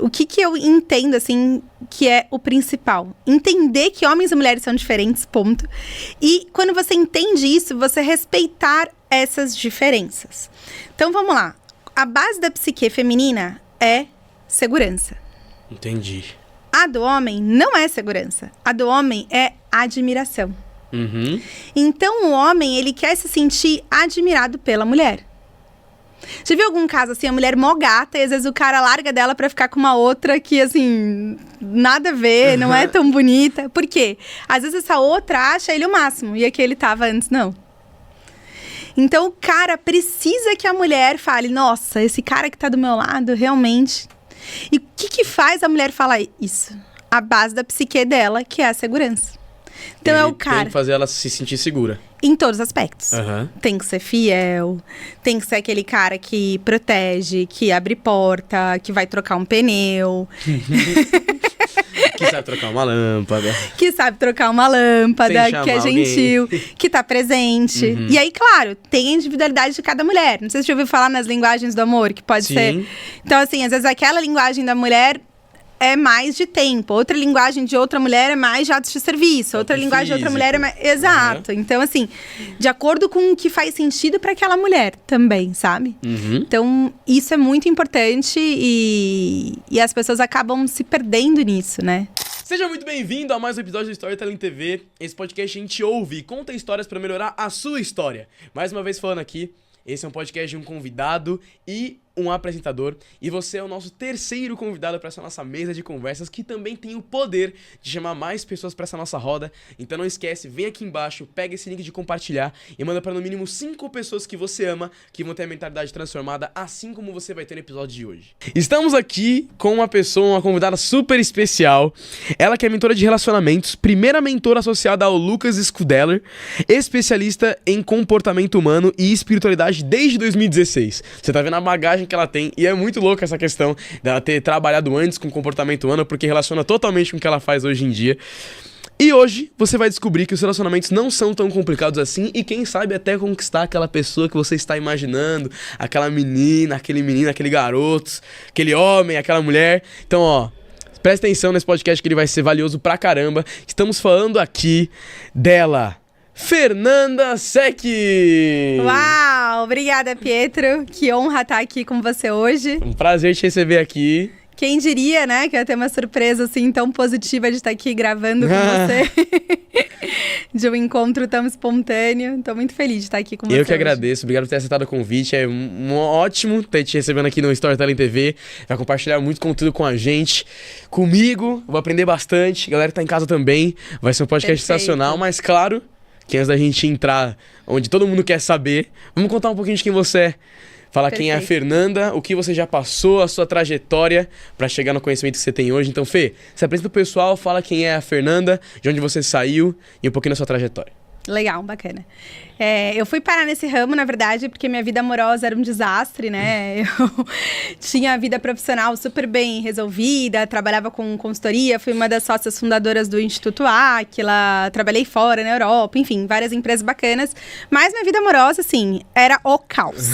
o que eu entendo, assim, que é o principal. Entender que homens e mulheres são diferentes, ponto. E quando você entende isso, você respeitar essas diferenças. Então, vamos lá. A base da psique feminina é segurança. Entendi. A do homem não é segurança. A do homem é admiração. Uhum. Então, o homem, ele quer se sentir admirado pela mulher. Já viu algum caso, assim, a mulher mó gata e às vezes o cara larga dela pra ficar com uma outra que, assim, nada a ver, não é tão bonita. Por quê? Às vezes essa outra acha ele o máximo e aquele tava antes, não. Então, o cara precisa que a mulher fale, nossa, esse cara que tá do meu lado, realmente... E o que faz a mulher falar isso? A base da psique dela, que é a segurança. Então, é o cara... Tem que fazer ela se sentir segura. Em todos os aspectos. Uhum. Tem que ser fiel, tem que ser aquele cara que protege, que abre porta, que vai trocar um pneu. Que sabe trocar uma lâmpada. Que sabe trocar uma lâmpada, que é gentil, que tá presente. Uhum. E aí, claro, tem a individualidade de cada mulher. Não sei se você já ouviu falar nas linguagens do amor, que pode ser... Então, assim, às vezes aquela linguagem da mulher... é mais de tempo. Outra linguagem de outra mulher é mais de atos de serviço. Outra linguagem de outra mulher é mais... Exato. Uhum. Então, assim, de acordo com o que faz sentido para aquela mulher também, sabe? Uhum. Então, isso é muito importante e as pessoas acabam se perdendo nisso, né? Seja muito bem-vindo a mais um episódio do Storytelling TV. Esse podcast a gente ouve e conta histórias para melhorar a sua história. Mais uma vez falando aqui, esse é um podcast de um convidado e um apresentador, e você é o nosso terceiro convidado para essa nossa mesa de conversas, que também tem o poder de chamar mais pessoas para essa nossa roda. Então não esquece, vem aqui embaixo, pega esse link de compartilhar e manda para no mínimo 5 pessoas que você ama, que vão ter a mentalidade transformada, assim como você vai ter no episódio de hoje. Estamos aqui com uma pessoa, uma convidada super especial, ela que é mentora de relacionamentos, primeira mentora associada ao Lucas Scudeller, especialista em comportamento humano e espiritualidade desde 2016. Você tá vendo a bagagem que ela tem, e é muito louca essa questão dela ter trabalhado antes com comportamento humano, porque relaciona totalmente com o que ela faz hoje em dia. E hoje você vai descobrir que os relacionamentos não são tão complicados assim, e quem sabe até conquistar aquela pessoa que você está imaginando, aquela menina, aquele menino, aquele garoto, aquele homem, aquela mulher. Então, ó, presta atenção nesse podcast que ele vai ser valioso pra caramba. Estamos falando aqui dela, Fernanda Sec! Uau! Obrigada, Pietro. Que honra estar aqui com você hoje. Um prazer te receber aqui. Quem diria, né, que eu ia ter uma surpresa assim tão positiva de estar aqui gravando com você. De um encontro tão espontâneo. Estou muito feliz de estar aqui com você. Eu que agradeço. Obrigado por ter aceitado o convite. É ótimo ter te recebendo aqui no Storytelling TV. Vai compartilhar muito conteúdo com a gente. Comigo, vou aprender bastante. Galera que tá em casa também. Vai ser um podcast sensacional, mas claro... que antes da gente entrar onde todo mundo quer saber, vamos contar um pouquinho de quem você é. Falar quem é a Fernanda, o que você já passou, a sua trajetória para chegar no conhecimento que você tem hoje. Então, Fê, se apresenta pro pessoal, fala quem é a Fernanda, de onde você saiu e um pouquinho da sua trajetória. Legal, bacana. Eu fui parar nesse ramo, na verdade, porque minha vida amorosa era um desastre, né? Eu tinha a vida profissional super bem resolvida, trabalhava com consultoria, fui uma das sócias fundadoras do Instituto Áquila, trabalhei fora, na Europa, enfim, várias empresas bacanas. Mas minha vida amorosa, assim, era o caos.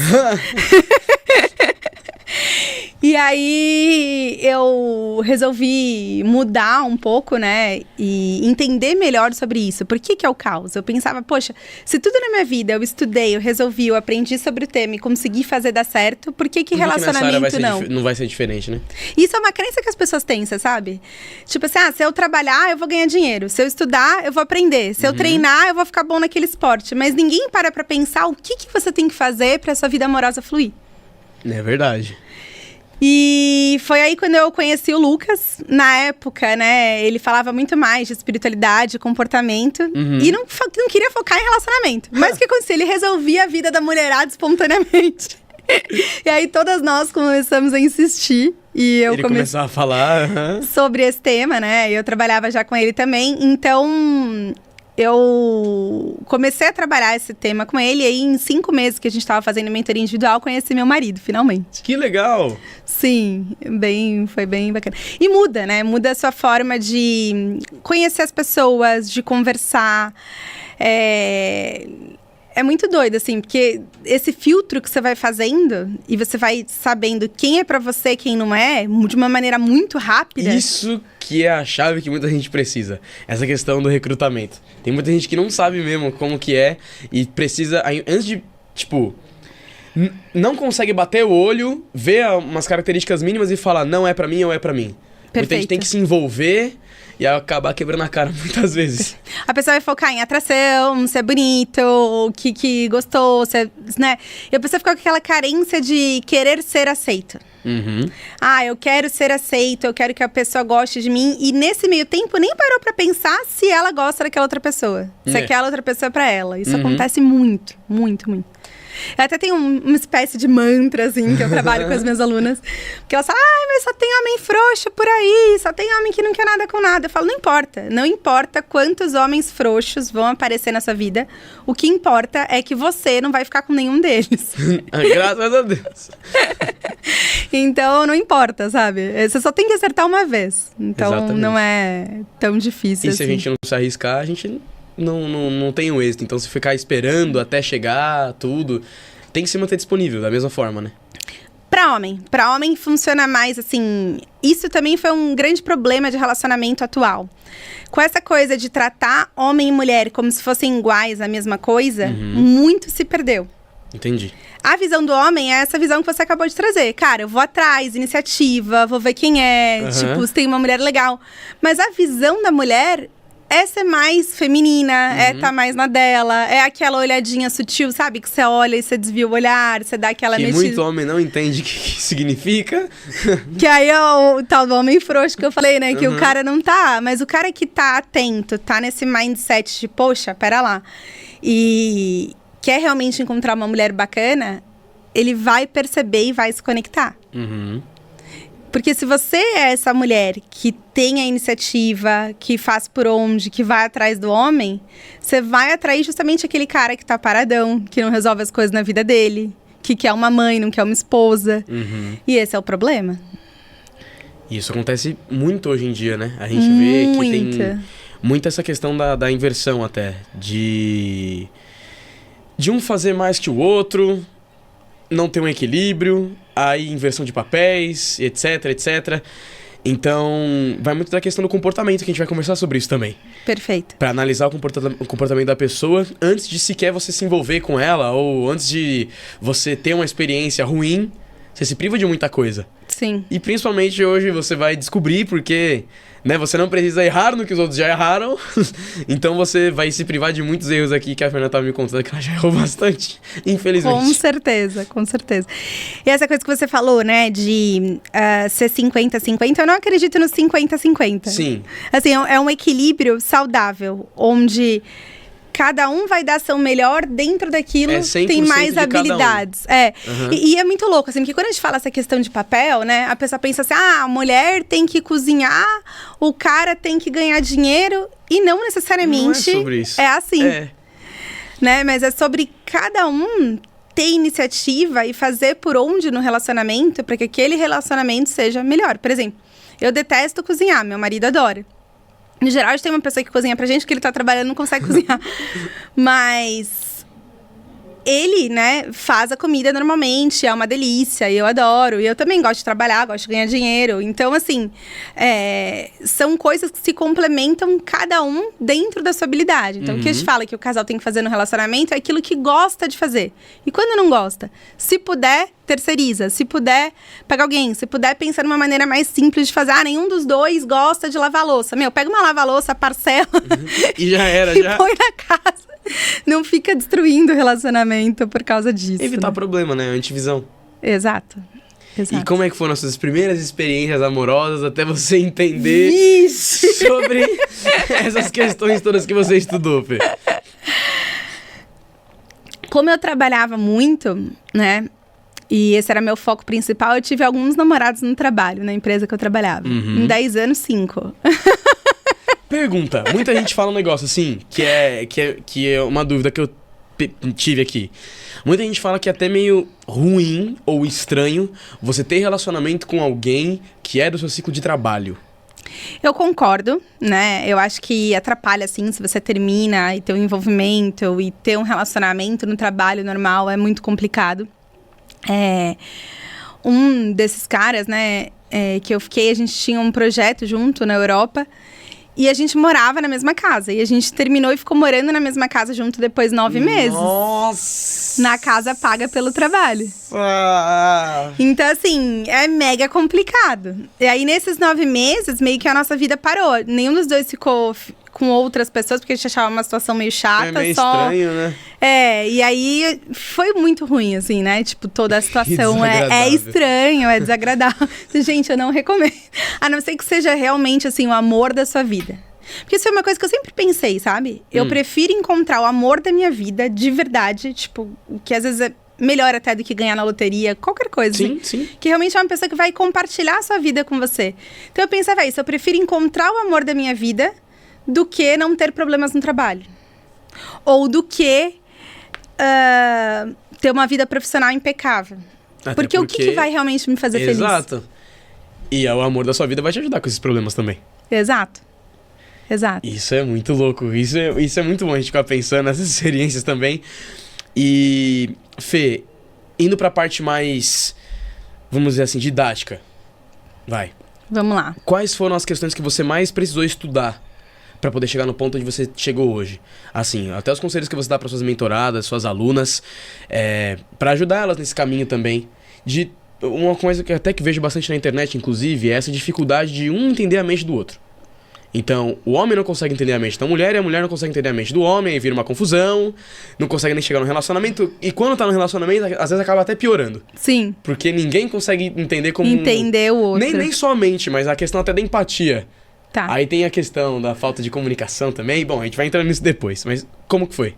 E aí eu resolvi mudar um pouco, né, e entender melhor sobre isso. Por que é o caos? Eu pensava, poxa, se tudo na minha vida eu estudei, eu resolvi, eu aprendi sobre o tema e consegui fazer dar certo, por que relacionamento não vai ser diferente, né? Isso é uma crença que as pessoas têm, você sabe? Tipo assim, se eu trabalhar, eu vou ganhar dinheiro. Se eu estudar, eu vou aprender. Se eu treinar, eu vou ficar bom naquele esporte. Mas ninguém para pra pensar o que você tem que fazer pra sua vida amorosa fluir. É verdade. E foi aí quando eu conheci o Lucas. Na época, né, ele falava muito mais de espiritualidade, comportamento. E não queria focar em relacionamento. Mas o que acontecia? Ele resolvia a vida da mulherada espontaneamente. E aí todas nós começamos a insistir. E eu começou a falar sobre esse tema, né? Eu trabalhava já com ele também. Então... eu comecei a trabalhar esse tema com ele, e aí em 5 meses que a gente estava fazendo mentoria individual, conheci meu marido, finalmente. Que legal! Sim, foi bem bacana. E muda, né? Muda a sua forma de conhecer as pessoas, de conversar. É é muito doido, assim, porque esse filtro que você vai fazendo e você vai sabendo quem é pra você, quem não é, de uma maneira muito rápida. Isso que é a chave que muita gente precisa. Essa questão do recrutamento. Tem muita gente que não sabe mesmo como que é e precisa, antes de, tipo, não consegue bater o olho, ver umas características mínimas e falar, não é pra mim ou é pra mim. Muita gente tem que se envolver e acabar quebrando a cara muitas vezes. A pessoa vai focar em atração, se é bonito, que gostou, se é, né? E a pessoa fica com aquela carência de querer ser aceita. Uhum. Ah, eu quero ser aceito, eu quero que a pessoa goste de mim. E nesse meio tempo, nem parou pra pensar se ela gosta daquela outra pessoa. Se aquela outra pessoa é pra ela. Isso acontece muito, muito, muito. Eu até tenho uma espécie de mantra, assim, que eu trabalho com as minhas alunas. Porque elas falam, mas só tem homem frouxo por aí, só tem homem que não quer nada com nada. Eu falo, não importa. Não importa quantos homens frouxos vão aparecer na sua vida. O que importa é que você não vai ficar com nenhum deles. Graças a Deus. Então, não importa, sabe? Você só tem que acertar uma vez. Então, Exatamente. Não é tão difícil E assim. se a gente não se arriscar, a gente não tem o êxito. Então, se ficar esperando até chegar, tudo, tem que se manter disponível, da mesma forma, né? Pra homem funciona mais assim. Isso também foi um grande problema de relacionamento atual. Com essa coisa de tratar homem e mulher como se fossem iguais, a mesma coisa, muito se perdeu. Entendi. A visão do homem é essa visão que você acabou de trazer. Cara, eu vou atrás, iniciativa, vou ver quem é, tipo, se tem uma mulher legal. Mas a visão da mulher é ser mais feminina, é estar mais na dela, é aquela olhadinha sutil, sabe? Que você olha e você desvia o olhar, você dá aquela Que muito homem não entende o que significa. Que aí é o tal do homem frouxo que eu falei, né? Que o cara não tá, mas o cara que tá atento, tá nesse mindset de, poxa, pera lá. E quer realmente encontrar uma mulher bacana, ele vai perceber e vai se conectar. Uhum. Porque se você é essa mulher que tem a iniciativa, que faz por onde, que vai atrás do homem, você vai atrair justamente aquele cara que tá paradão, que não resolve as coisas na vida dele, que quer uma mãe, não quer uma esposa. Uhum. E esse é o problema. E isso acontece muito hoje em dia, né? A gente vê que tem muito essa questão da inversão até. De um fazer mais que o outro, não ter um equilíbrio, aí inversão de papéis, etc, etc. Então, vai muito da questão do comportamento, que a gente vai conversar sobre isso também. Perfeito. Pra analisar o comportamento da pessoa antes de sequer você se envolver com ela, ou antes de você ter uma experiência ruim, você se priva de muita coisa. Sim. E principalmente hoje você vai descobrir porque, né, você não precisa errar no que os outros já erraram. Então você vai se privar de muitos erros aqui que a Fernanda estava me contando que ela já errou bastante, infelizmente. Com certeza, com certeza. E essa coisa que você falou, né, de ser 50-50, eu não acredito no 50-50. Sim. Assim, é um equilíbrio saudável, onde cada um vai dar seu melhor dentro daquilo, tem mais habilidades. E é muito louco, assim, porque quando a gente fala essa questão de papel, né, a pessoa pensa assim, a mulher tem que cozinhar, o cara tem que ganhar dinheiro, e não necessariamente não é sobre isso. É assim. Né, mas é sobre cada um ter iniciativa e fazer por onde no relacionamento, para que aquele relacionamento seja melhor. Por exemplo, eu detesto cozinhar, meu marido adora. No geral, a gente tem uma pessoa que cozinha pra gente, que ele tá trabalhando e não consegue cozinhar. Mas ele, né, faz a comida normalmente, é uma delícia, e eu adoro. E eu também gosto de trabalhar, gosto de ganhar dinheiro. Então, assim, são coisas que se complementam cada um dentro da sua habilidade. Então, o que a gente fala que o casal tem que fazer no relacionamento é aquilo que gosta de fazer. E quando não gosta, se puder, terceiriza. Se puder, pega alguém. Se puder, pensar numa maneira mais simples de fazer. Nenhum dos dois gosta de lavar louça. Pega uma lava-louça, parcela. E já era, e põe na casa. Não fica destruindo o relacionamento por causa disso. Evitar problema, né? Antivisão. Exato. E como é que foram as suas primeiras experiências amorosas até você entender sobre essas questões todas que você estudou, Fê? Como eu trabalhava muito, né? E esse era meu foco principal, eu tive alguns namorados no trabalho, na empresa que eu trabalhava. Em 10 anos, 5. Pergunta. Muita gente fala um negócio assim, que é uma dúvida que eu tive aqui. Muita gente fala que é até meio ruim ou estranho você ter relacionamento com alguém que é do seu ciclo de trabalho. Eu concordo, né? Eu acho que atrapalha, assim, se você termina e ter um envolvimento e ter um relacionamento no trabalho normal, é muito complicado. Um desses caras, né, que eu fiquei, a gente tinha um projeto junto na Europa e a gente morava na mesma casa. E a gente terminou e ficou morando na mesma casa junto depois de 9 meses. Nossa! Na casa paga pelo trabalho. Então, assim, é mega complicado. E aí, nesses 9 meses, meio que a nossa vida parou. Nenhum dos dois ficou com outras pessoas, porque a gente achava uma situação meio chata. É meio estranho, né? E aí foi muito ruim, assim, né? Tipo, toda a situação é estranho, é desagradável. Gente, eu não recomendo. A não ser que seja realmente, assim, o amor da sua vida. Porque isso é uma coisa que eu sempre pensei, sabe? Eu prefiro encontrar o amor da minha vida, de verdade, tipo, que às vezes é melhor até do que ganhar na loteria, qualquer coisa. Sim, sim. Que realmente é uma pessoa que vai compartilhar a sua vida com você. Então eu pensava isso, eu prefiro encontrar o amor da minha vida do que não ter problemas no trabalho. Ou do que ter uma vida profissional impecável. Porque o que vai realmente me fazer feliz? Exato. E o amor da sua vida vai te ajudar com esses problemas também. Exato. Isso é muito louco. Isso é muito bom a gente ficar pensando nessas experiências também. E, Fê, indo pra parte mais, vamos dizer assim, didática. Vai. Vamos lá. Quais foram as questões que você mais precisou estudar pra poder chegar no ponto onde você chegou hoje? Assim, até os conselhos que você dá para suas mentoradas, suas alunas, pra ajudar elas nesse caminho também. De uma coisa que eu até que vejo bastante na internet, inclusive, é essa dificuldade de um entender a mente do outro. Então, o homem não consegue entender a mente da mulher e a mulher não consegue entender a mente do homem, aí vira uma confusão, não consegue nem chegar no relacionamento. E quando tá no relacionamento, às vezes acaba até piorando. Sim. Porque ninguém consegue entender como... Entender o outro. Nem só a mente, mas a questão até da empatia. Tá. Aí tem a questão da falta de comunicação também. Bom, a gente vai entrar nisso depois, mas como que foi?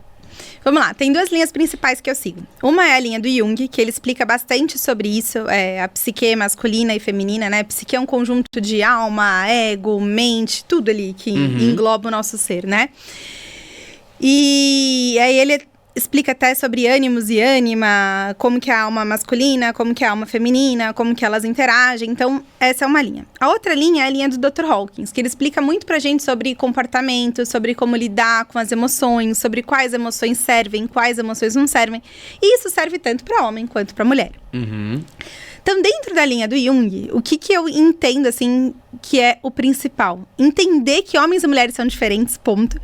Vamos lá, tem 2 linhas principais que eu sigo. Uma é a linha do Jung, que ele explica bastante sobre isso, a psique masculina e feminina, né? Psique é um conjunto de alma, ego, mente, tudo ali que engloba o nosso ser, né? E aí ele explica até sobre ânimos e ânima, como que é a alma masculina, como que é a alma feminina, como que elas interagem. Então, essa é uma linha. A outra linha é a linha do Dr. Hawkins, que ele explica muito pra gente sobre comportamento, sobre como lidar com as emoções, sobre quais emoções servem, quais emoções não servem. E isso serve tanto pra homem quanto pra mulher. Então, dentro da linha do Jung, o que eu entendo, assim, que é o principal? Entender que homens e mulheres são diferentes, ponto.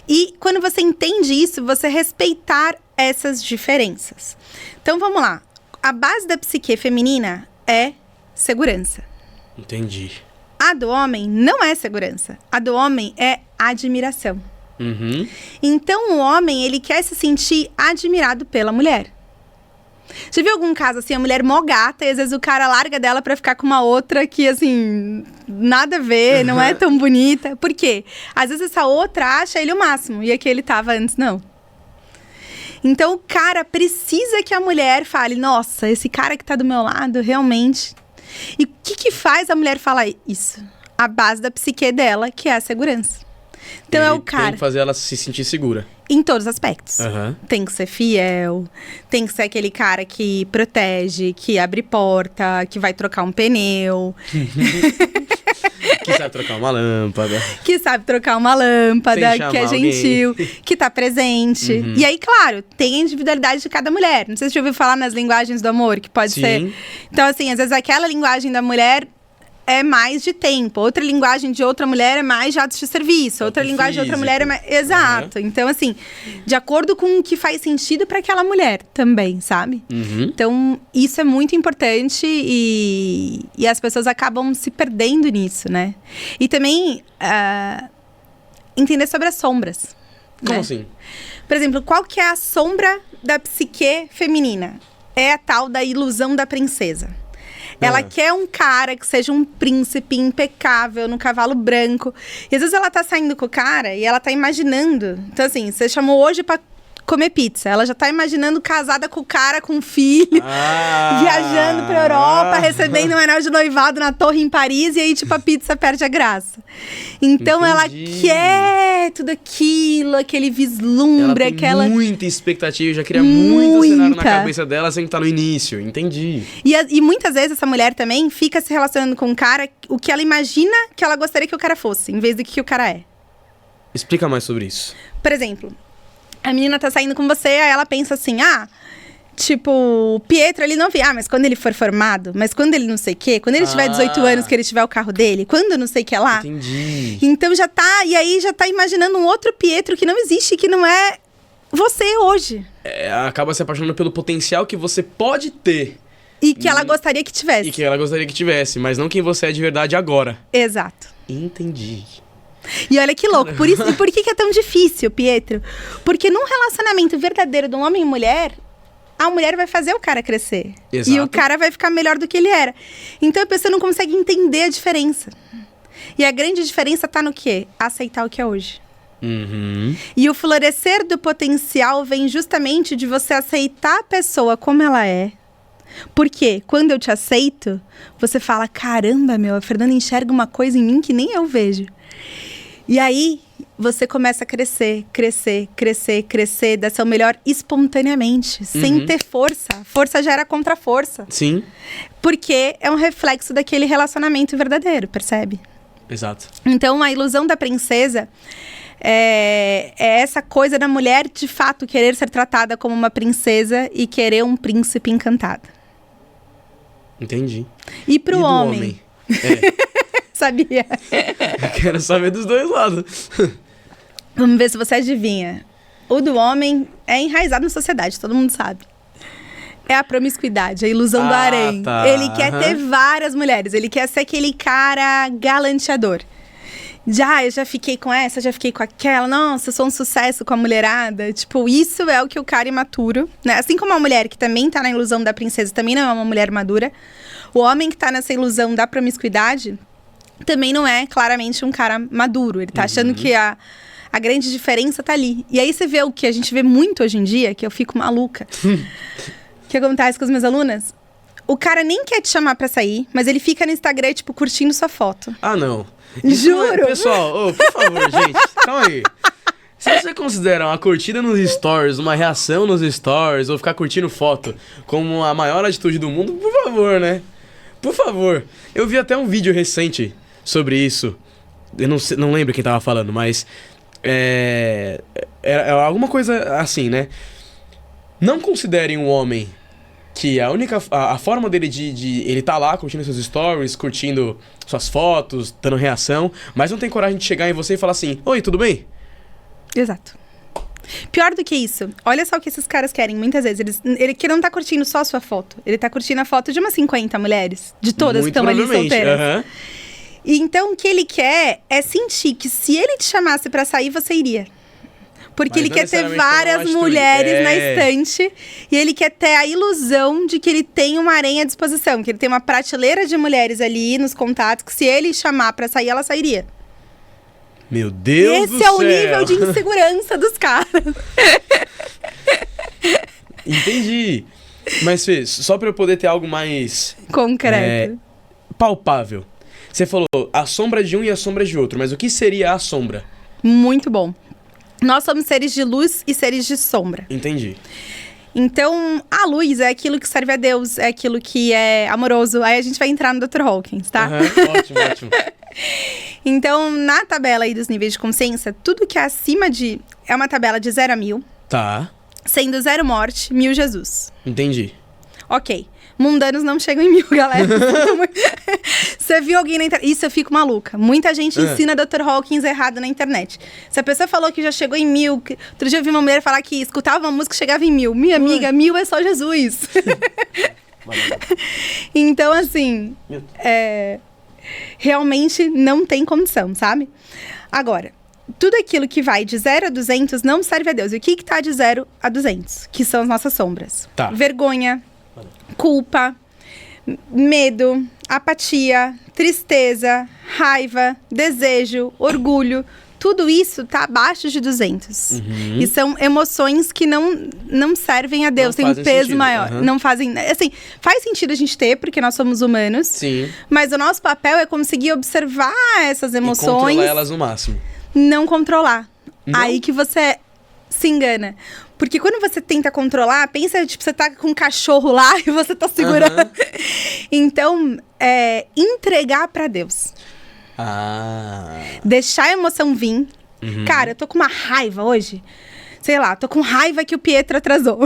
E quando você entende isso, você respeitar essas diferenças. Então, vamos lá. A base da psique feminina é segurança. Entendi. A do homem não é segurança. A do homem é admiração. Então, o homem, ele quer se sentir admirado pela mulher. Já viu algum caso, assim, a mulher mó gata e às vezes o cara larga dela pra ficar com uma outra que, assim, nada a ver, não é tão bonita. Por quê? Às vezes essa outra acha ele o máximo e aquele tava antes, não. Então o cara precisa que a mulher fale, nossa, esse cara que tá do meu lado, realmente. E o que faz a mulher falar isso? A base da psique dela, que é a segurança. Então é o cara... Tem que fazer ela se sentir segura. Em todos os aspectos. Tem que ser fiel, tem que ser aquele cara que protege, que abre porta, que vai trocar um pneu. Que sabe trocar uma lâmpada. Que sabe trocar uma lâmpada, que é gentil, que tá presente. E aí, claro, tem a individualidade de cada mulher. Não sei se você já ouviu falar nas linguagens do amor, que pode ser... Então, assim, às vezes aquela linguagem da mulher... é mais de tempo. Outra linguagem de outra mulher é mais de atos de serviço. Outra linguagem de outra mulher é mais... Exato. Então, assim, de acordo com o que faz sentido para aquela mulher também, sabe? Então, isso é muito importante e as pessoas acabam se perdendo nisso, né? E também entender sobre as sombras. Como assim? Por exemplo, qual que é a sombra da psique feminina? É a tal da ilusão da princesa. Ela quer um cara que seja um príncipe impecável, no cavalo branco. E às vezes ela tá saindo com o cara e ela tá imaginando. Então, assim, você chamou hoje pra comer pizza. Ela já tá imaginando casada com o cara, com filho, viajando pra Europa, recebendo um anel de noivado na torre em Paris, e aí, tipo, a pizza perde a graça. Então, ela quer tudo aquilo, aquele vislumbre, ela tem muita expectativa, já cria muito cenário na cabeça dela sem estar no início. Entendi. E muitas vezes essa mulher também fica se relacionando com um cara, o que ela imagina que ela gostaria que o cara fosse, em vez do que o cara é. Explica mais sobre isso. Por exemplo, a menina tá saindo com você, aí ela pensa assim, tipo, o Pietro, ele não vê, mas quando ele for formado, mas quando ele não sei o quê, quando ele tiver 18 anos, que ele tiver o carro dele, quando não sei o que lá. Entendi. Então já tá imaginando um outro Pietro que não existe, que não é você hoje. Acaba se apaixonando pelo potencial que você pode ter. E que ela gostaria que tivesse. E que ela gostaria que tivesse, mas não quem você é de verdade agora. Exato. Entendi. E olha que louco. E por que é tão difícil, Pietro? Porque num relacionamento verdadeiro de um homem e mulher, a mulher vai fazer o cara crescer. Exato. E o cara vai ficar melhor do que ele era. Então a pessoa não consegue entender a diferença. E a grande diferença tá no quê? Aceitar o que é hoje. Uhum. E o florescer do potencial vem justamente de você aceitar a pessoa como ela é. Porque quando eu te aceito, você fala, caramba, a Fernanda enxerga uma coisa em mim que nem eu vejo. E aí, você começa a crescer, dar seu melhor espontaneamente, sem ter força. Força gera contra-força. Sim. Porque é um reflexo daquele relacionamento verdadeiro, percebe? Exato. Então, a ilusão da princesa é essa coisa da mulher, de fato, querer ser tratada como uma princesa e querer um príncipe encantado. Entendi. E pro homem? Sabia? Eu quero saber dos dois lados. Vamos ver se você adivinha. O do homem é enraizado na sociedade, todo mundo sabe. É a promiscuidade, a ilusão do harém. Tá. Ele quer ter várias mulheres, ele quer ser aquele cara galanteador. Eu já fiquei com essa, já fiquei com aquela. Nossa, eu sou um sucesso com a mulherada. Tipo, isso é o que o cara imaturo, né? Assim como a mulher que também tá na ilusão da princesa, também não é uma mulher madura. O homem que tá nessa ilusão da promiscuidade também não é claramente um cara maduro. Ele tá achando que a grande diferença tá ali. E aí você vê o que a gente vê muito hoje em dia, que eu fico maluca. O que acontece com as minhas alunas? O cara nem quer te chamar pra sair, mas ele fica no Instagram, tipo, curtindo sua foto. Não. Isso Juro. Pessoal, por favor, gente, calma aí. Se você considera uma curtida nos stories, uma reação nos stories, ou ficar curtindo foto como a maior atitude do mundo, por favor, né? Por favor. Eu vi até um vídeo recente sobre isso. Eu não lembro quem tava falando, mas... Era alguma coisa assim, né? Não considerem um homem que a forma dele ele tá lá curtindo seus stories, curtindo suas fotos, dando reação, mas não tem coragem de chegar em você e falar assim, oi, tudo bem? Exato. Pior do que isso, olha só o que esses caras querem, muitas vezes. Ele que não tá curtindo só a sua foto, ele tá curtindo a foto de umas 50 mulheres, de todas que estão ali solteiras. E então o que ele quer é sentir que se ele te chamasse pra sair, você iria. Porque ele quer ter várias mulheres na estante. E ele quer ter a ilusão de que ele tem uma harém à disposição. Que ele tem uma prateleira de mulheres ali nos contatos. Que se ele chamar pra sair, ela sairia. Meu Deus do céu! Esse é o nível de insegurança dos caras. Entendi. Mas, Fê, só pra eu poder ter algo mais... concreto. Palpável. Você falou a sombra de um e a sombra de outro. Mas o que seria a sombra? Muito bom. Nós somos seres de luz e seres de sombra. Entendi. Então, a luz é aquilo que serve a Deus, é aquilo que é amoroso. Aí a gente vai entrar no Dr. Hawkins, tá? Ótimo, ótimo. Então, na tabela aí dos níveis de consciência, tudo que é acima de... É uma tabela de 0 a 1000. Tá. Sendo 0 morte, 1000 Jesus. Entendi. Ok. Mundanos não chegam em 1000, galera. Você viu alguém na internet... Isso eu fico maluca. Muita gente ensina Dr. Hawkins errado na internet. Se a pessoa falou que já chegou em 1000... Outro dia eu vi uma mulher falar que escutava uma música e chegava em 1000. Minha amiga, 1000 é só Jesus. Então, assim... realmente não tem condição, sabe? Agora, tudo aquilo que vai de 0 a 200 não serve a Deus. E o que tá de 0 a 200? Que são as nossas sombras. Tá. Vergonha, culpa, medo, apatia, tristeza, raiva, desejo, orgulho. tudo isso tá abaixo de 200. Uhum. E são emoções que não servem a Deus, Não tem um fazem peso sentido. maior. Uhum. Não fazem... Assim, faz sentido a gente ter, porque nós somos humanos. Sim. Mas o nosso papel é conseguir observar essas E emoções, controlar elas no máximo. não controlar. Não? Aí que você se engana. Porque quando você tenta controlar, pensa, tipo, você tá com um cachorro lá e você tá segurando. Aham. Então, entregar pra Deus. Ah. Deixar a emoção vir. Uhum. Cara, eu tô com uma raiva hoje. Sei lá, tô com raiva que o Pietro atrasou.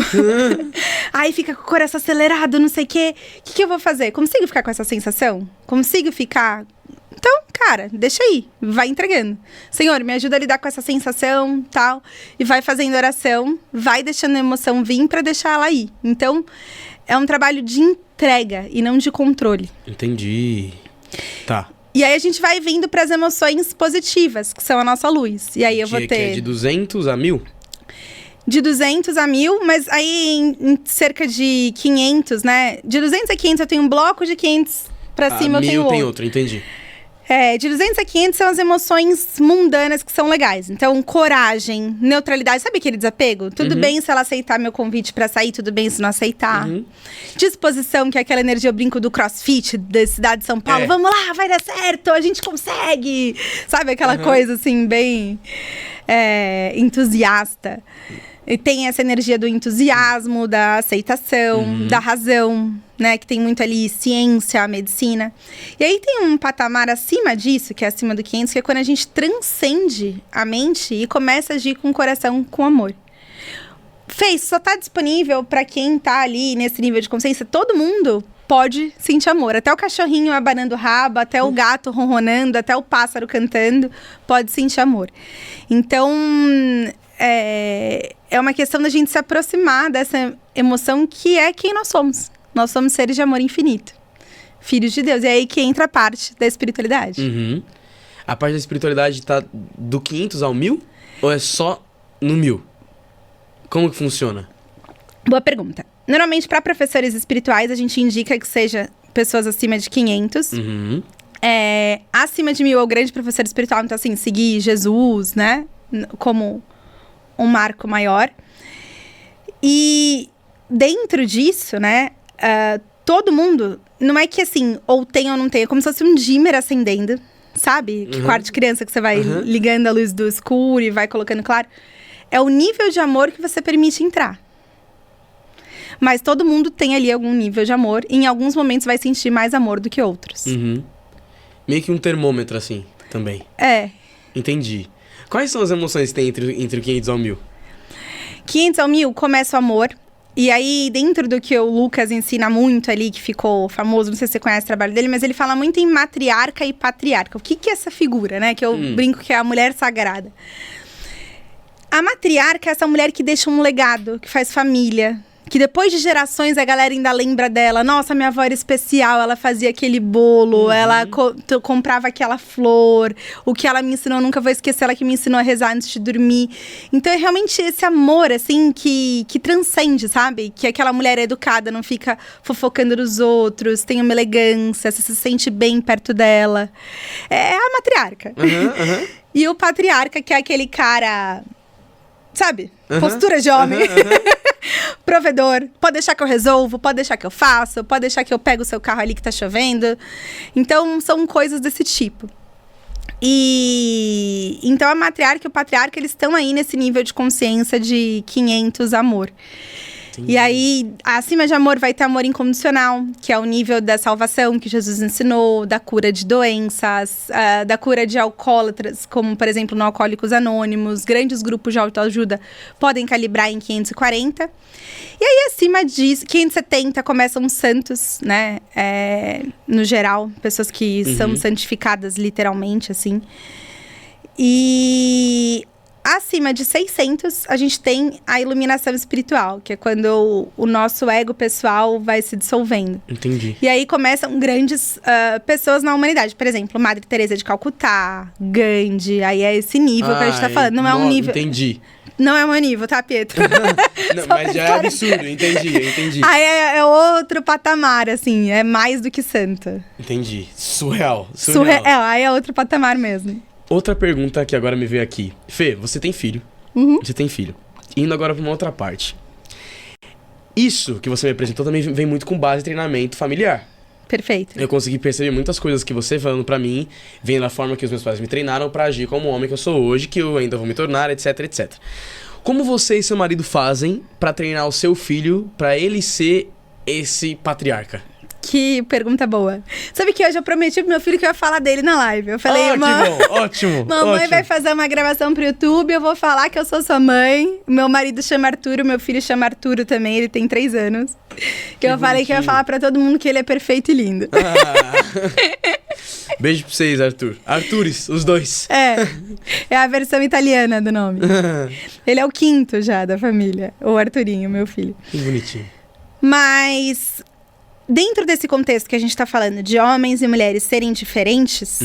Aí fica com o coração acelerado, não sei o quê. O que eu vou fazer? Consigo ficar com essa sensação? Consigo ficar... Então, cara, deixa aí. Vai entregando. Senhor, me ajuda a lidar com essa sensação, tal. E vai fazendo oração. Vai deixando a emoção vir pra deixar ela ir. Então, é um trabalho de entrega e não de controle. Entendi. Tá. E aí a gente vai vindo pras emoções positivas, que são a nossa luz. E aí eu vou Que ter... é de 200 a 1000? De 200 a 1000, mas aí em cerca de 500, né? De 200 a 500 eu tenho um bloco, de 500 pra cima eu 1000 tenho tem outro. outro, entendi. De 200 a 500 são as emoções mundanas que são legais. Então, coragem, neutralidade. Sabe aquele desapego? Tudo bem se ela aceitar meu convite pra sair, tudo bem se não aceitar. Uhum. Disposição, que é aquela energia, eu brinco do crossfit da cidade de São Paulo. É. Vamos lá, vai dar certo, a gente consegue. Sabe aquela coisa assim, bem entusiasta. E tem essa energia do entusiasmo, da aceitação, da razão, né? Que tem muito ali ciência, medicina. E aí tem um patamar acima disso, que é acima do 500, que é quando a gente transcende a mente e começa a agir com o coração, com amor. Só tá disponível pra quem tá ali nesse nível de consciência. Todo mundo pode sentir amor. Até o cachorrinho abanando o rabo, até o gato ronronando, até o pássaro cantando, pode sentir amor. Então... É uma questão da gente se aproximar dessa emoção que é quem nós somos. Nós somos seres de amor infinito. Filhos de Deus. E é aí que entra a parte da espiritualidade. Uhum. A parte da espiritualidade tá do 500 ao 1000? Ou é só no 1000? Como que funciona? Boa pergunta. Normalmente, para professores espirituais, a gente indica que seja pessoas acima de 500. Uhum. Acima de 1000 é o grande professor espiritual. Então, assim, seguir Jesus, né? Como... um marco maior. E dentro disso, né, todo mundo, não é que assim, ou tem ou não tem, é como se fosse um dimmer acendendo, sabe? Que quarto de criança que você vai ligando a luz do escuro e vai colocando claro. É o nível de amor que você permite entrar. Mas todo mundo tem ali algum nível de amor, e em alguns momentos vai sentir mais amor do que outros. Uhum. Meio que um termômetro, assim, também. Entendi. Quais são as emoções que tem entre o 500 ao 1000? 500 ao 1000 começa o amor. E aí, dentro do que o Lucas ensina muito ali, que ficou famoso, não sei se você conhece o trabalho dele, mas ele fala muito em matriarca e patriarca. O que é essa figura, né? Que eu brinco que é a mulher sagrada. A matriarca é essa mulher que deixa um legado, que faz família. Que depois de gerações a galera ainda lembra dela. Nossa, minha avó era especial, ela fazia aquele bolo, ela comprava aquela flor. O que ela me ensinou, eu nunca vou esquecer, ela que me ensinou a rezar antes de dormir. Então é realmente esse amor, assim, que transcende, sabe? Que aquela mulher é educada, não fica fofocando dos outros, tem uma elegância, você se sente bem perto dela. É a matriarca. E o patriarca, que é aquele cara... Sabe? Postura de homem. Provedor. Pode deixar que eu resolvo, pode deixar que eu faço, pode deixar que eu pego o seu carro ali que tá chovendo. Então, são coisas desse tipo. E... então, a matriarca e o patriarca, eles estão aí nesse nível de consciência de 500 amor. E aí, acima de amor vai ter amor incondicional, que é o nível da salvação que Jesus ensinou, da cura de doenças, da cura de alcoólatras, como, por exemplo, no Alcoólicos Anônimos. Grandes grupos de autoajuda podem calibrar em 540. E aí, acima disso, 570 começam os santos, né? No geral, pessoas que são santificadas literalmente, assim. E... acima de 600, a gente tem a iluminação espiritual, que é quando o nosso ego pessoal vai se dissolvendo. Entendi. E aí começam grandes pessoas na humanidade. Por exemplo, Madre Teresa de Calcutá, Gandhi. Aí é esse nível que a gente tá falando. Não é um nível... Entendi. Não é o meu nível, tá, Pietro? Não, mas já é absurdo, entendi. Aí é outro patamar, assim. É mais do que santa. Entendi. Surreal. Aí é outro patamar mesmo. outra pergunta que agora me veio aqui. Fê, você tem filho. Você tem filho. Indo agora pra uma outra parte. Isso que você me apresentou também vem muito com base em treinamento familiar. Perfeito. Eu consegui perceber muitas coisas que você falando pra mim, vem da forma que os meus pais me treinaram pra agir como o homem que eu sou hoje, que eu ainda vou me tornar, etc, etc. Como você e seu marido fazem pra treinar o seu filho pra ele ser esse patriarca? Que pergunta boa. Sabe que hoje eu prometi pro meu filho que eu ia falar dele na live. Eu falei, que bom, ótimo. Mamãe ótimo. vai fazer uma gravação pro YouTube, eu vou falar que eu sou sua mãe. Meu marido chama Arturo, meu filho chama Arturo também, ele tem 3 anos. Que eu falei que eu ia falar pra todo mundo que ele é perfeito e lindo. Beijo pra vocês, Arthur. Artures, os dois. É a versão italiana do nome. Ele é o 5º já da família, o Arturinho, meu filho. Que bonitinho. Mas dentro desse contexto que a gente tá falando de homens e mulheres serem diferentes,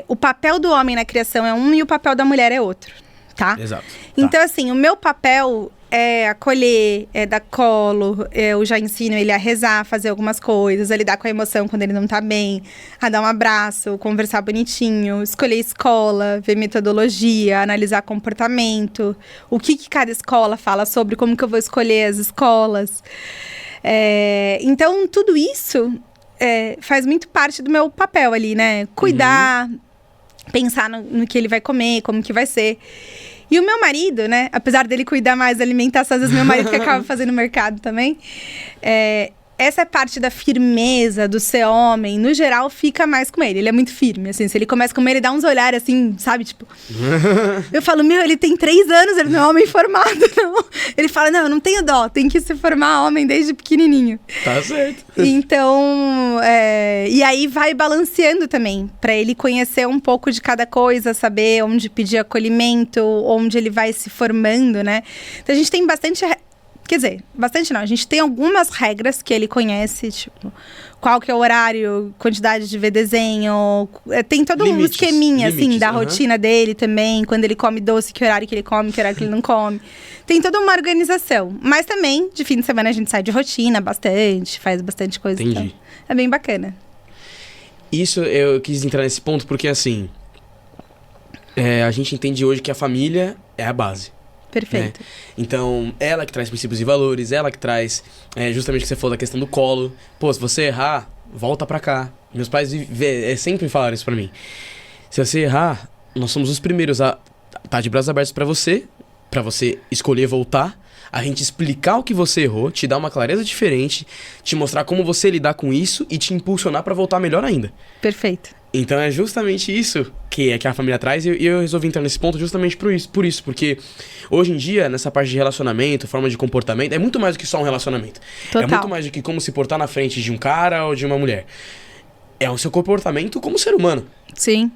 o papel do homem na criação é um e o papel da mulher é outro, tá? Exato. Então, assim, o meu papel é acolher, é dar colo, eu já ensino ele a rezar, fazer algumas coisas, a lidar com a emoção quando ele não tá bem, a dar um abraço, conversar bonitinho, escolher escola, ver metodologia, analisar comportamento, o que cada escola fala sobre, como que eu vou escolher as escolas. Então, tudo isso faz muito parte do meu papel ali, né? Cuidar, pensar no que ele vai comer, como que vai ser. E o meu marido, né? Apesar dele cuidar mais da alimentação, às vezes meu marido que acaba fazendo mercado também. Essa parte da firmeza, do ser homem, no geral, fica mais com ele. Ele é muito firme, assim. Se ele começa a comer, ele dá uns olhares, assim, sabe? Tipo... Eu falo, ele tem 3 anos, ele não é homem formado, não. Ele fala, não, eu não tenho dó. Tem que se formar homem desde pequenininho. Tá certo. Então, e aí vai balanceando também. Pra ele conhecer um pouco de cada coisa, saber onde pedir acolhimento, onde ele vai se formando, né? Então, a gente tem bastante... Quer dizer, bastante não. A gente tem algumas regras que ele conhece, tipo, qual que é o horário, quantidade de ver desenho. Tem todo um esqueminha, assim, da rotina dele também. Quando ele come doce, que horário que ele come, que horário que ele não come. Tem toda uma organização. Mas também, de fim de semana, a gente sai de rotina bastante, faz bastante coisa. Entendi. Então, é bem bacana. Isso, eu quis entrar nesse ponto porque, assim, a gente entende hoje que a família é a base. Perfeito. Né? Então, ela que traz princípios e valores, ela que traz justamente o que você falou da questão do colo. Pô, se você errar, volta pra cá. Meus pais sempre falaram isso pra mim. Se você errar, nós somos os primeiros a estar de braços abertos pra você escolher voltar, a gente explicar o que você errou, te dar uma clareza diferente, te mostrar como você lidar com isso e te impulsionar pra voltar melhor ainda. Perfeito. Então é justamente isso que a família traz e eu resolvi entrar nesse ponto justamente por isso, porque hoje em dia, nessa parte de relacionamento, forma de comportamento, é muito mais do que só um relacionamento. Total. É muito mais do que como se portar na frente de um cara ou de uma mulher. É o seu comportamento como ser humano. Sim.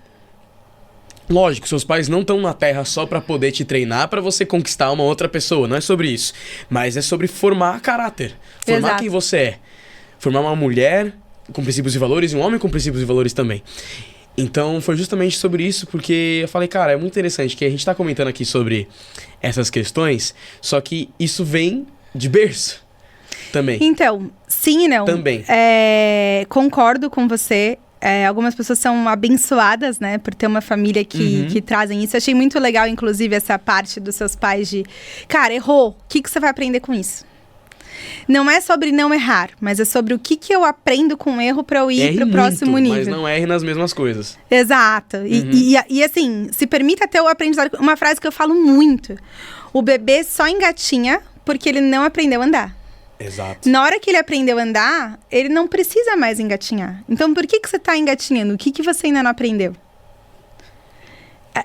Lógico, seus pais não estão na Terra só pra poder te treinar pra você conquistar uma outra pessoa, não é sobre isso. Mas é sobre formar caráter, formar Exato. quem você é. Formar uma mulher com princípios e valores e um homem com princípios e valores também. Então foi justamente sobre isso, porque eu falei, cara, é muito interessante que a gente tá comentando aqui sobre essas questões, só que isso vem de berço também. Então, sim e não. Também. Concordo com você. Algumas pessoas são abençoadas, né, por ter uma família que trazem isso. Eu achei muito legal, inclusive, essa parte dos seus pais de... Cara, errou. O que você vai aprender com isso? Não é sobre não errar, mas é sobre o que eu aprendo com o erro pra eu ir pro próximo nível. Mas não erre nas mesmas coisas. Exato. E assim, se permita ter o aprendizado. Uma frase que eu falo muito. O bebê só engatinha porque ele não aprendeu a andar. Exato. Na hora que ele aprendeu a andar, ele não precisa mais engatinhar. Então, por que você tá engatinhando? O que você ainda não aprendeu?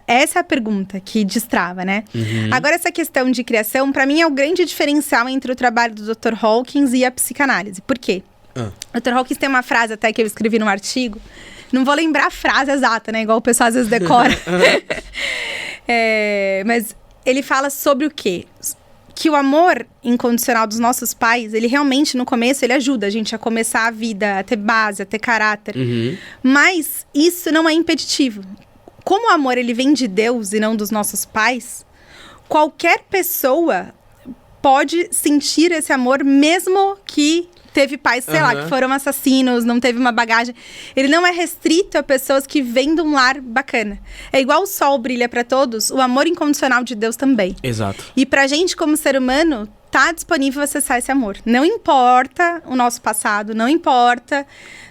Essa é a pergunta que destrava, né? Agora, essa questão de criação, pra mim, é o grande diferencial entre o trabalho do Dr. Hawkins e a psicanálise. Por quê? O Dr. Hawkins tem uma frase até que eu escrevi num artigo. Não vou lembrar a frase exata, né? Igual o pessoal às vezes decora. Mas ele fala sobre o quê? Que o amor incondicional dos nossos pais, ele realmente, no começo, ele ajuda a gente a começar a vida, a ter base, a ter caráter. Mas isso não é impeditivo. Como o amor, ele vem de Deus e não dos nossos pais, qualquer pessoa pode sentir esse amor, mesmo que teve pais, sei lá, que foram assassinos, não teve uma bagagem. Ele não é restrito a pessoas que vêm de um lar bacana. É igual o sol brilha pra todos, o amor incondicional de Deus também. Exato. E pra gente, como ser humano, tá disponível acessar esse amor. Não importa o nosso passado, não importa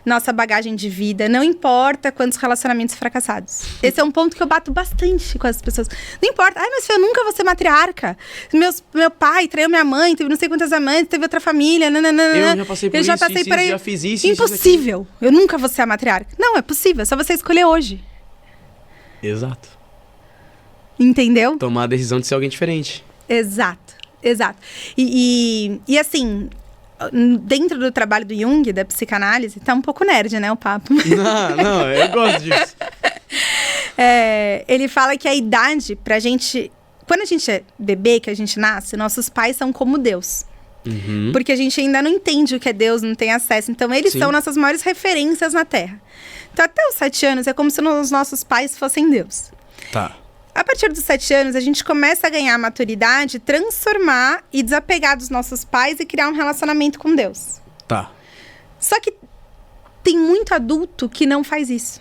nossa bagagem de vida, não importa quantos relacionamentos fracassados. Esse é um ponto que eu bato bastante com as pessoas. Não importa. Ai, mas eu nunca vou ser matriarca. Meu pai traiu minha mãe, teve não sei quantas amantes, teve outra família. Eu já passei por isso, já fiz isso. Impossível. Eu nunca vou ser a matriarca. Não, é possível. É só você escolher hoje. Exato. Entendeu? Tomar a decisão de ser alguém diferente. Exato. E assim, dentro do trabalho do Jung, da psicanálise, tá um pouco nerd, né, o papo. Não, eu gosto disso. Ele fala que a idade pra gente... Quando a gente é bebê, que a gente nasce, nossos pais são como Deus. Porque a gente ainda não entende o que é Deus, não tem acesso. Então, eles são nossas maiores referências na Terra. Então, até os 7 anos, é como se os nossos pais fossem Deus. Tá. A partir dos 7 anos, a gente começa a ganhar maturidade, transformar e desapegar dos nossos pais e criar um relacionamento com Deus. Tá. Só que tem muito adulto que não faz isso.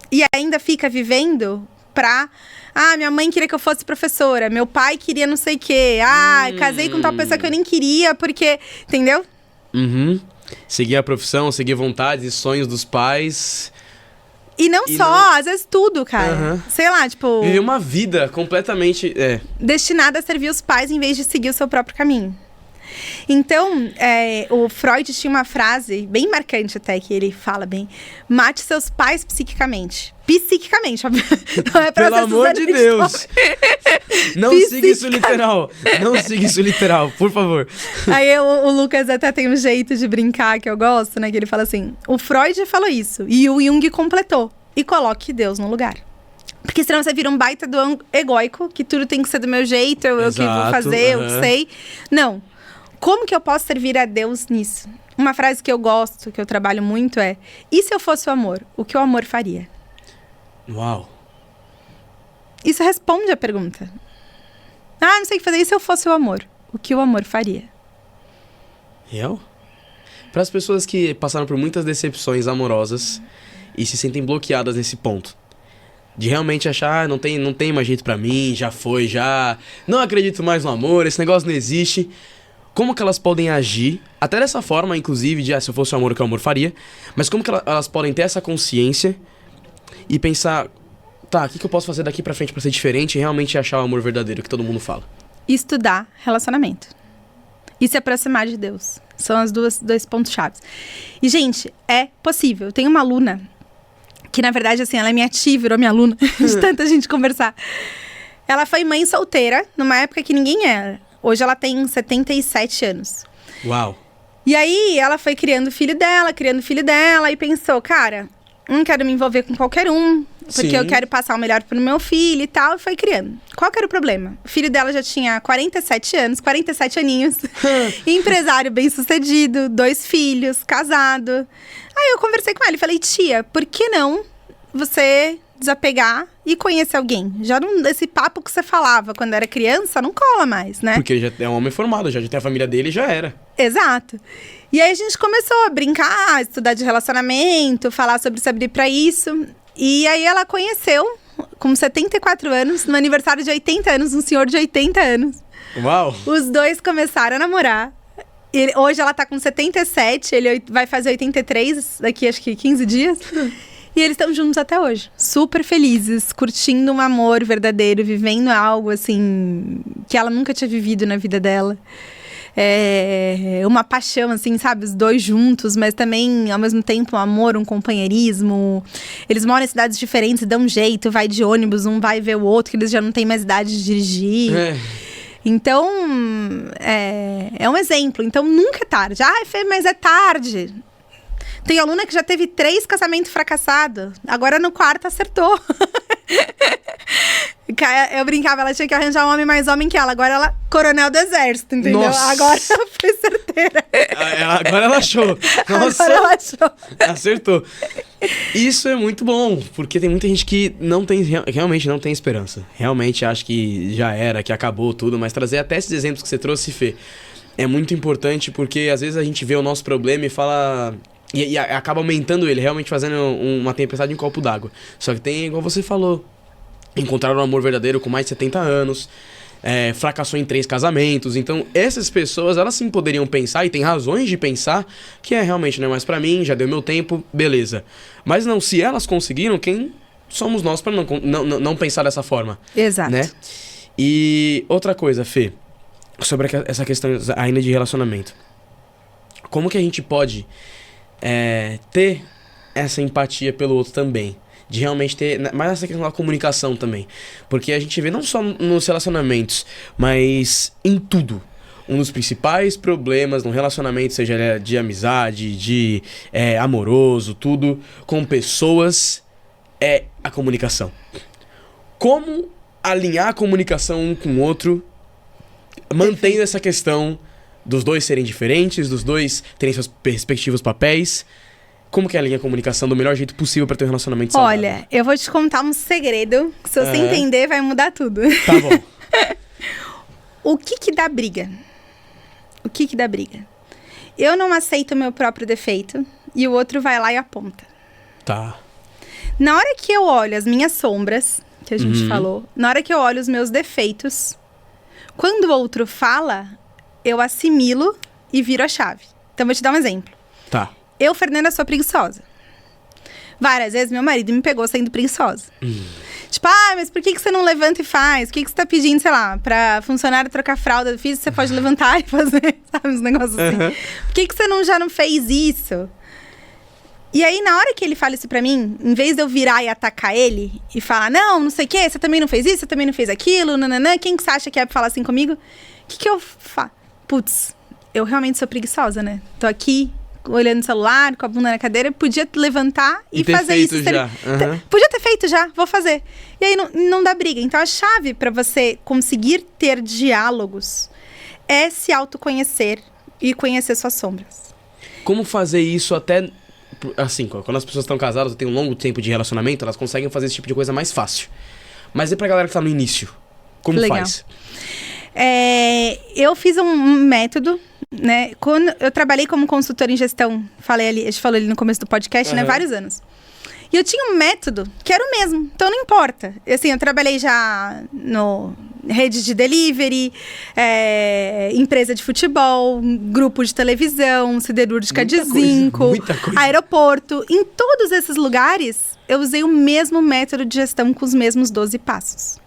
E ainda fica vivendo pra... Ah, minha mãe queria que eu fosse professora, meu pai queria não sei o quê. Ah, casei com tal pessoa que eu nem queria, porque... Entendeu? Seguir a profissão, seguir vontades e sonhos dos pais... E não só, às vezes tudo, cara. Sei lá, tipo... Viver uma vida completamente... destinada a servir os pais em vez de seguir o seu próprio caminho. Então, o Freud tinha uma frase bem marcante até, que ele fala bem. Mate seus pais psiquicamente. Psiquicamente, óbvio. Não é Pelo amor de Deus. Não siga isso literal. Não siga isso literal, por favor. Aí o Lucas até tem um jeito de brincar que eu gosto, né? Que ele fala assim, o Freud falou isso e o Jung completou. E coloque Deus no lugar. Porque senão você vira um baita do egóico, que tudo tem que ser do meu jeito, eu que vou fazer, eu que sei. Não. Como que eu posso servir a Deus nisso? Uma frase que eu gosto, que eu trabalho muito é: e se eu fosse o amor, o que o amor faria? Uau. Isso responde a pergunta. Ah, não sei o que fazer. E se eu fosse o amor, o que o amor faria? Real? Para as pessoas que passaram por muitas decepções amorosas e se sentem bloqueadas nesse ponto, de realmente achar, não tem mais jeito pra mim, já foi, não acredito mais no amor, esse negócio não existe. Como que elas podem agir, até dessa forma, inclusive, de se eu fosse o amor, o que o amor faria, mas como que elas podem ter essa consciência e pensar, tá, o que eu posso fazer daqui pra frente pra ser diferente e realmente achar o amor verdadeiro, que todo mundo fala? Estudar relacionamento. E se aproximar de Deus. São os dois pontos-chave. E, gente, é possível. Eu tenho uma aluna que, na verdade, assim, ela é minha tia, virou minha aluna, de tanta gente conversar. Ela foi mãe solteira, numa época que ninguém era. Hoje ela tem 77 anos. Uau! E aí, ela foi criando o filho dela, e pensou, cara, não quero me envolver com qualquer um, porque eu quero passar o melhor pro meu filho e tal, e foi criando. Qual que era o problema? O filho dela já tinha 47 anos, 47 aninhos, empresário bem-sucedido, 2 filhos, casado. Aí eu conversei com ela e falei, tia, por que não você desapegar e conhecer alguém? Já não, esse papo que você falava quando era criança não cola mais, né? Porque ele já é um homem formado, já tem a família dele e já era. Exato. E aí a gente começou a brincar, estudar de relacionamento, falar sobre se abrir pra isso. E aí ela conheceu, com 74 anos, no aniversário de 80 anos, um senhor de 80 anos. Uau! Os dois começaram a namorar. Hoje ela tá com 77, ele vai fazer 83 daqui acho que 15 dias. E eles estão juntos até hoje, super felizes, curtindo um amor verdadeiro, vivendo algo assim que ela nunca tinha vivido na vida dela. Uma paixão, assim, sabe? Os dois juntos, mas também, ao mesmo tempo, um amor, um companheirismo. Eles moram em cidades diferentes, dão um jeito, vai de ônibus, um vai ver o outro, que eles já não têm mais idade de dirigir. Então, é um exemplo. Então, nunca é tarde. Ah, Fê, mas é tarde. Tem aluna que já teve 3 casamentos fracassados. Agora no 4º acertou. Eu brincava, ela tinha que arranjar um homem mais homem que ela. Agora ela, coronel do exército, entendeu? Nossa. Agora ela foi certeira. Agora ela achou. Nossa. Agora ela achou. Acertou. Isso é muito bom, porque tem muita gente que realmente não tem esperança. Realmente acha que já era, que acabou tudo. Mas trazer até esses exemplos que você trouxe, Fê, é muito importante porque às vezes a gente vê o nosso problema e fala... E acaba aumentando ele, realmente fazendo uma tempestade em um copo d'água. Só que tem, igual você falou, encontraram um amor verdadeiro com mais de 70 anos, fracassou em 3 casamentos. Então, essas pessoas, elas sim poderiam pensar, e tem razões de pensar, que realmente não é mais pra mim, já deu meu tempo, beleza. Mas não, se elas conseguiram, quem somos nós pra não pensar dessa forma? Exato. Né? E outra coisa, Fê, sobre essa questão ainda de relacionamento. Como que a gente pode ter essa empatia pelo outro também? De realmente ter mais essa questão da comunicação também. Porque a gente vê não só nos relacionamentos, mas em tudo. Um dos principais problemas no relacionamento, seja ele de amizade, de amoroso, tudo, com pessoas, é a comunicação. Como alinhar a comunicação um com o outro, mantendo essa questão dos dois serem diferentes, dos dois terem seus respectivos papéis. Como que é a linha de comunicação do melhor jeito possível pra ter um relacionamento saudável? Olha, eu vou te contar um segredo, que se você entender, vai mudar tudo. Tá bom. O que dá briga? O que dá briga? Eu não aceito o meu próprio defeito e o outro vai lá e aponta. Tá. Na hora que eu olho as minhas sombras, que a gente falou, na hora que eu olho os meus defeitos, quando o outro fala, eu assimilo e viro a chave. Então, vou te dar um exemplo. Tá. Eu, Fernanda, sou preguiçosa. Várias vezes meu marido me pegou sendo preguiçosa. Tipo, mas por que você não levanta e faz? Por que você tá pedindo, sei lá, pra funcionário trocar fralda do filho, você pode levantar e fazer, sabe, uns negócios assim. Por que você já não fez isso? E aí, na hora que ele fala isso pra mim, em vez de eu virar e atacar ele e falar, não sei o quê, você também não fez isso, você também não fez aquilo, nananã, quem que você acha que é pra falar assim comigo? O que eu faço? Putz, eu realmente sou preguiçosa, né? Tô aqui, olhando no celular, com a bunda na cadeira, podia levantar e fazer isso. Já. Podia ter feito já, vou fazer. E aí não dá briga. Então a chave pra você conseguir ter diálogos é se autoconhecer e conhecer suas sombras. Como fazer isso até... Assim, quando as pessoas estão casadas, têm um longo tempo de relacionamento, elas conseguem fazer esse tipo de coisa mais fácil. Mas e pra galera que tá no início? Como faz? Eu fiz um método, né? Quando eu trabalhei como consultora em gestão, a gente falou ali no começo do podcast, né? Vários anos. E eu tinha um método que era o mesmo, então não importa. Assim, eu trabalhei já no rede de delivery, empresa de futebol, grupo de televisão, siderúrgica de zinco, aeroporto. Em todos esses lugares, eu usei o mesmo método de gestão com os mesmos 12 passos.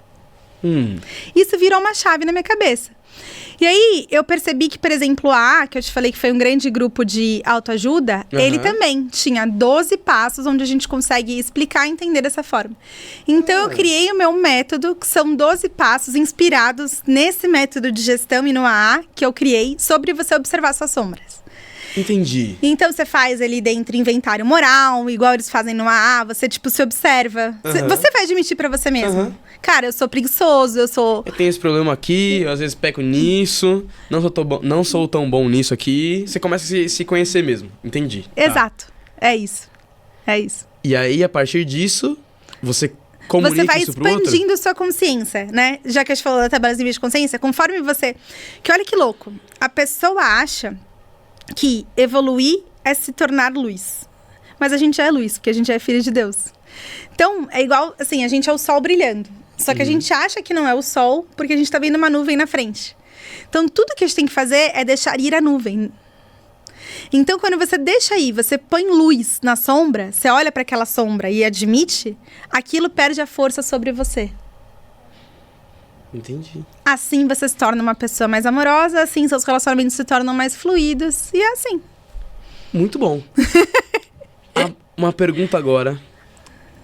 Isso virou uma chave na minha cabeça. E aí, eu percebi que, por exemplo, que eu te falei que foi um grande grupo de autoajuda, ele também tinha 12 passos onde a gente consegue explicar e entender dessa forma. Então, eu criei o meu método, que são 12 passos inspirados nesse método de gestão e no AA que eu criei, sobre você observar suas sombras. Entendi. Então, você faz ali dentro inventário moral, igual eles fazem no AA, você, se observa. Você vai admitir pra você mesmo. Cara, eu sou preguiçoso, eu tenho esse problema aqui, eu às vezes peco nisso, não sou tão bom nisso aqui. Você começa a se conhecer mesmo, entendi. Exato, é isso. E aí, a partir disso, você comunica isso pro outro? Você vai expandindo sua consciência, né? Já que a gente falou da tabela de nível de consciência, conforme você... Que olha que louco, a pessoa acha que evoluir é se tornar luz. Mas a gente já é luz, porque a gente já é filho de Deus. Então, é igual, assim, a gente é o sol brilhando. Só que a gente acha que não é o sol, porque a gente tá vendo uma nuvem na frente. Então, tudo que a gente tem que fazer é deixar ir a nuvem. Então, quando você deixa ir, você põe luz na sombra, você olha para aquela sombra e admite, aquilo perde a força sobre você. Entendi. Assim você se torna uma pessoa mais amorosa, assim seus relacionamentos se tornam mais fluidos, e é assim. Muito bom. Uma pergunta agora,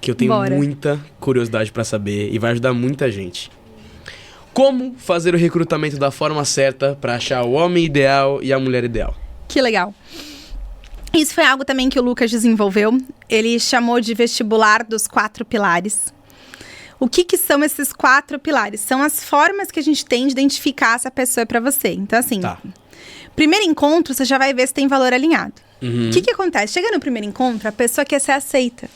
que eu tenho muita curiosidade pra saber e vai ajudar muita gente. Como fazer o recrutamento da forma certa pra achar o homem ideal e a mulher ideal? Que legal. Isso foi algo também que o Lucas desenvolveu. Ele chamou de vestibular dos 4 pilares. O que são esses 4 pilares? São as formas que a gente tem de identificar se a pessoa é pra você. Então, assim, primeiro encontro, você já vai ver se tem valor alinhado. O que acontece? Chega no primeiro encontro, a pessoa quer ser aceita.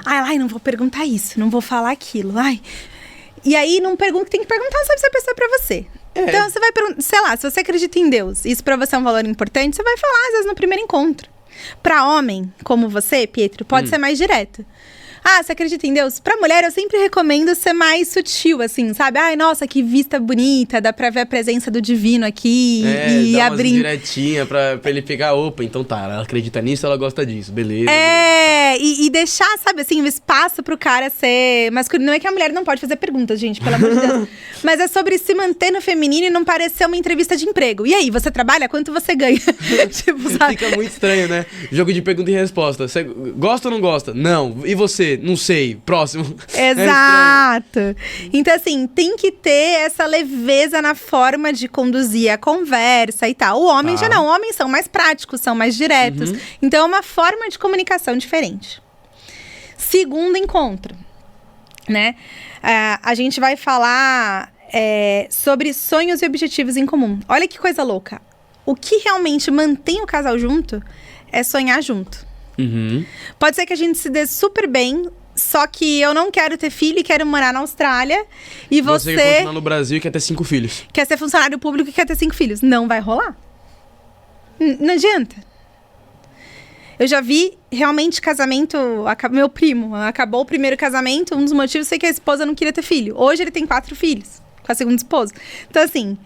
Ai, não vou perguntar isso, não vou falar aquilo. E aí, não pergunta, tem que perguntar, sabe, se a pessoa é pra você. Então, você vai perguntar, sei lá, se você acredita em Deus, isso pra você é um valor importante, você vai falar, às vezes, no primeiro encontro. Pra homem, como você, Pietro, pode ser mais direto. Ah, você acredita em Deus? Pra mulher, eu sempre recomendo ser mais sutil, assim, sabe? Ai, nossa, que vista bonita, dá pra ver a presença do divino aqui e dá abrir. umas direitinha pra ele pegar, opa, então tá, ela acredita nisso, ela gosta disso, beleza. E deixar, sabe, assim, o espaço pro cara ser masculino. Não é que a mulher não pode fazer perguntas, gente, pelo amor de Deus. Mas é sobre se manter no feminino e não parecer uma entrevista de emprego. E aí, você trabalha? Quanto você ganha? Tipo, sabe? Fica muito estranho, né? Jogo de pergunta e resposta. Você gosta ou não gosta? Não. E você? Não sei. Próximo. Exato. Então, assim, tem que ter essa leveza na forma de conduzir a conversa e tal. O homem já não. Homens são mais práticos, são mais diretos. Então, é uma forma de comunicação diferente. Segundo encontro, né? A gente vai falar sobre sonhos e objetivos em comum. Olha que coisa louca. O que realmente mantém o casal junto é sonhar junto. Pode ser que a gente se dê super bem, só que eu não quero ter filho e quero morar na Austrália. E você quer continuar no Brasil e quer ter 5 filhos. Quer ser funcionário público e quer ter 5 filhos. Não vai rolar. Não adianta. Eu já vi realmente casamento... Meu primo acabou o primeiro casamento. Um dos motivos foi que a esposa não queria ter filho. Hoje ele tem 4 filhos com a segunda esposa. Então, assim...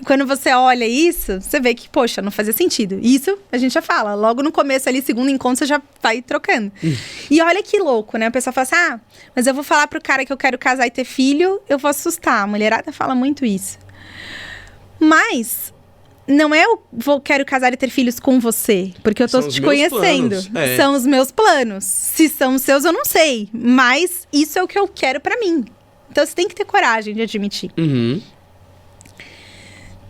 Quando você olha isso, você vê que, poxa, não fazia sentido. Isso a gente já fala. Logo no começo ali, segundo encontro, você já vai trocando. E olha que louco, né? A pessoa fala assim, mas eu vou falar pro cara que eu quero casar e ter filho, eu vou assustar. A mulherada fala muito isso. Mas... não é quero casar e ter filhos com você, porque eu tô te conhecendo. São os meus planos. Se são os seus, eu não sei. Mas isso é o que eu quero pra mim. Então, você tem que ter coragem de admitir.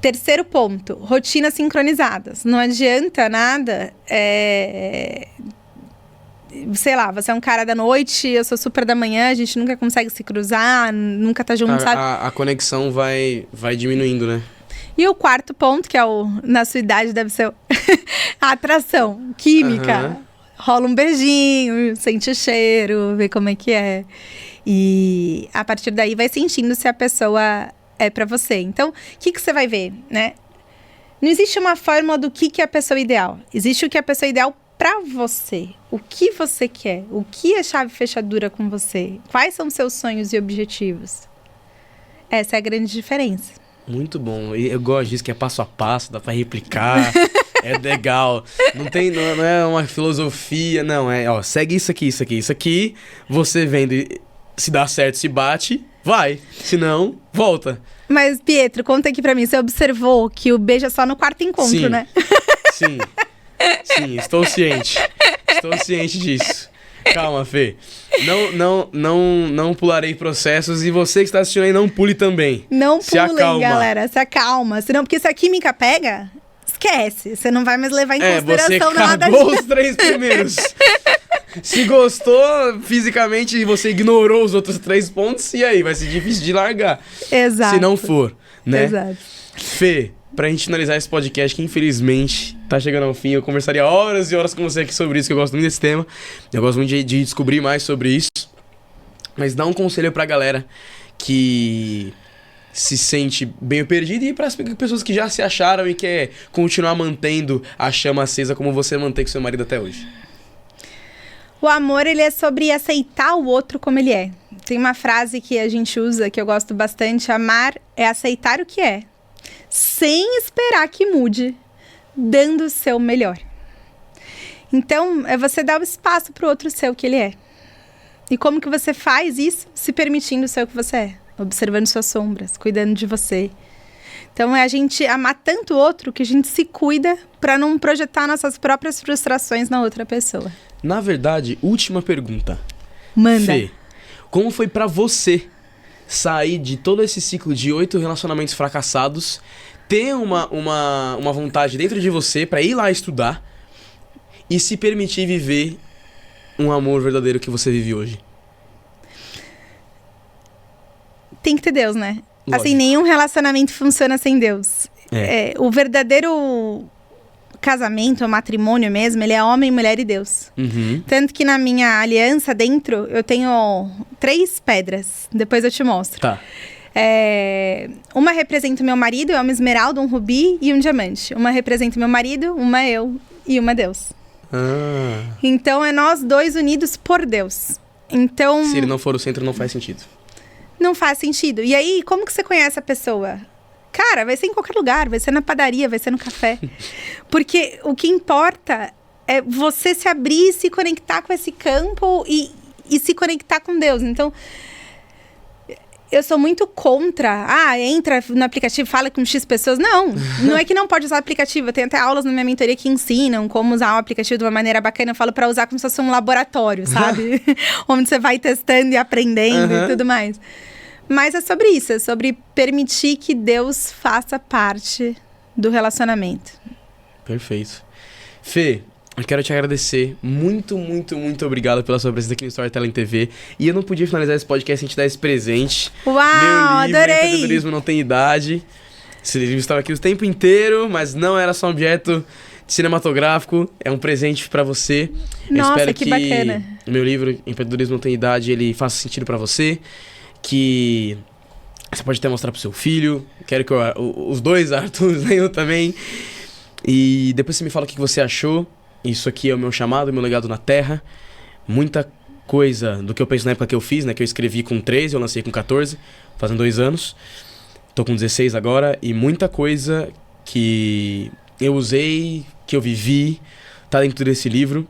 Terceiro ponto, rotinas sincronizadas. Não adianta nada, sei lá, você é um cara da noite, eu sou super da manhã, a gente nunca consegue se cruzar, nunca tá junto, sabe? A conexão vai diminuindo, né? E o quarto ponto, que é na sua idade deve ser a atração química. Rola um beijinho, sente o cheiro, vê como é que é. E a partir daí vai sentindo se a pessoa é pra você. Então, o que você vai ver, né? Não existe uma fórmula do que é a pessoa ideal. Existe o que é a pessoa ideal pra você. O que você quer. O que é chave fechadura com você. Quais são seus sonhos e objetivos. Essa é a grande diferença. Muito bom. Eu gosto disso, que é passo a passo, dá pra replicar. É legal. Não é uma filosofia, não. Segue isso aqui, isso aqui, isso aqui. Você vendo, se dá certo, se bate, vai. Se não, volta. Mas, Pietro, conta aqui pra mim. Você observou que o beijo é só no quarto encontro, né? Sim, estou ciente. Estou ciente disso. Calma, Fê. Não pularei processos e você que está assistindo aí, não pule também. Não pulem, galera. Se acalma. Senão, porque se a química pega, esquece. Você não vai mais levar em consideração nada disso. Você cagou os 3 primeiros. Se gostou fisicamente e você ignorou os outros 3 pontos, e aí? Vai ser difícil de largar. Exato. Se não for, né? Exato. Fê, pra gente finalizar esse podcast, que infelizmente tá chegando ao fim, eu conversaria horas e horas com você aqui sobre isso, que eu gosto muito desse tema. Eu gosto muito de descobrir mais sobre isso. Mas dá um conselho pra galera que se sente bem perdida e para as pessoas que já se acharam e quer continuar mantendo a chama acesa como você mantém com seu marido até hoje. O amor, ele é sobre aceitar o outro como ele é. Tem uma frase que a gente usa, que eu gosto bastante: amar é aceitar o que é, sem esperar que mude, dando o seu melhor. Então, é você dar o espaço pro outro ser o que ele é. E como que você faz isso? Se permitindo ser o que você é. Observando suas sombras, cuidando de você. Então, é a gente amar tanto o outro que a gente se cuida para não projetar nossas próprias frustrações na outra pessoa. Na verdade, última pergunta. Manda. Fê, como foi pra você sair de todo esse ciclo de 8 relacionamentos fracassados, ter uma vontade dentro de você pra ir lá estudar e se permitir viver um amor verdadeiro que você vive hoje? Tem que ter Deus, né? Lógico. Assim, nenhum relacionamento funciona sem Deus. O verdadeiro casamento, o matrimônio mesmo, ele é homem, mulher e Deus. Tanto que na minha aliança dentro, eu tenho 3 pedras. Depois eu te mostro. Tá. Uma representa o meu marido, é uma esmeralda, um rubi e um diamante. Uma representa o meu marido, uma eu e uma Deus. Então, é nós dois unidos por Deus. Então, se ele não for o centro, não faz sentido. não faz sentido. E aí, como que você conhece a pessoa? Cara, vai ser em qualquer lugar, vai ser na padaria, vai ser no café. Porque o que importa é você se abrir, se conectar com esse campo e se conectar com Deus. Então, eu sou muito contra. Entra no aplicativo, fala com X pessoas. Não é que não pode usar o aplicativo. Eu tenho até aulas na minha mentoria que ensinam como usar o aplicativo de uma maneira bacana. Eu falo pra usar como se fosse um laboratório, sabe? Onde você vai testando e aprendendo e tudo mais. Mas é sobre isso, é sobre permitir que Deus faça parte do relacionamento. Perfeito. Fê, eu quero te agradecer. Muito, muito, muito obrigado pela sua presença aqui no Storytelling TV. E eu não podia finalizar esse podcast sem te dar esse presente. Uau, meu livro, adorei! Empreendedorismo Não Tem Idade. Esse livro estava aqui o tempo inteiro, mas não era só um objeto cinematográfico. É um presente pra você. Nossa, eu espero que bacana. O meu livro, Empreendedorismo Não Tem Idade, ele faça sentido pra você. Que você pode até mostrar pro seu filho. Quero que os dois Arthurs leiam também. E depois você me fala o que você achou. Isso aqui é o meu chamado, o meu legado na Terra. Muita coisa do que eu penso na época que eu fiz, né? Que eu escrevi com 13, eu lancei com 14, fazem 2 anos. Tô com 16 agora. E muita coisa que eu usei, que eu vivi, tá dentro desse livro.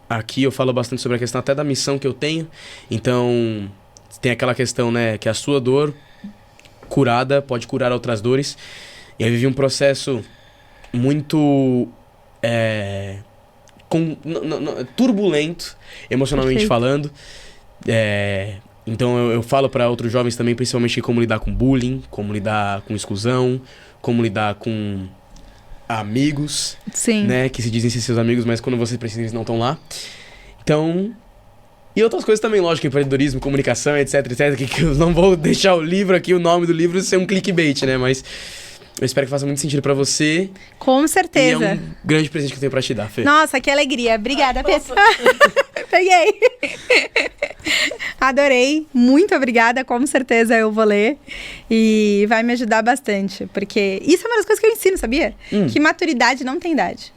Aqui eu falo bastante sobre a questão até da missão que eu tenho. Então, tem aquela questão, né? Que a sua dor curada pode curar outras dores. E eu vivi um processo muito... turbulento, emocionalmente falando. Então eu falo para outros jovens também, principalmente como lidar com bullying, como lidar com exclusão, como lidar com amigos, Sim. né, que se dizem ser seus amigos, mas quando você precisa eles não estão lá. Então, e outras coisas também, lógico, empreendedorismo, comunicação, etc, que eu não vou deixar o livro aqui, o nome do livro ser um clickbait, né, mas eu espero que faça muito sentido pra você. Com certeza. E é um grande presente que eu tenho pra te dar, Fê. Nossa, que alegria. Obrigada, Pedro. Peguei. Adorei. Muito obrigada. Com certeza eu vou ler. E vai me ajudar bastante. Porque isso é uma das coisas que eu ensino, sabia? Que maturidade não tem idade.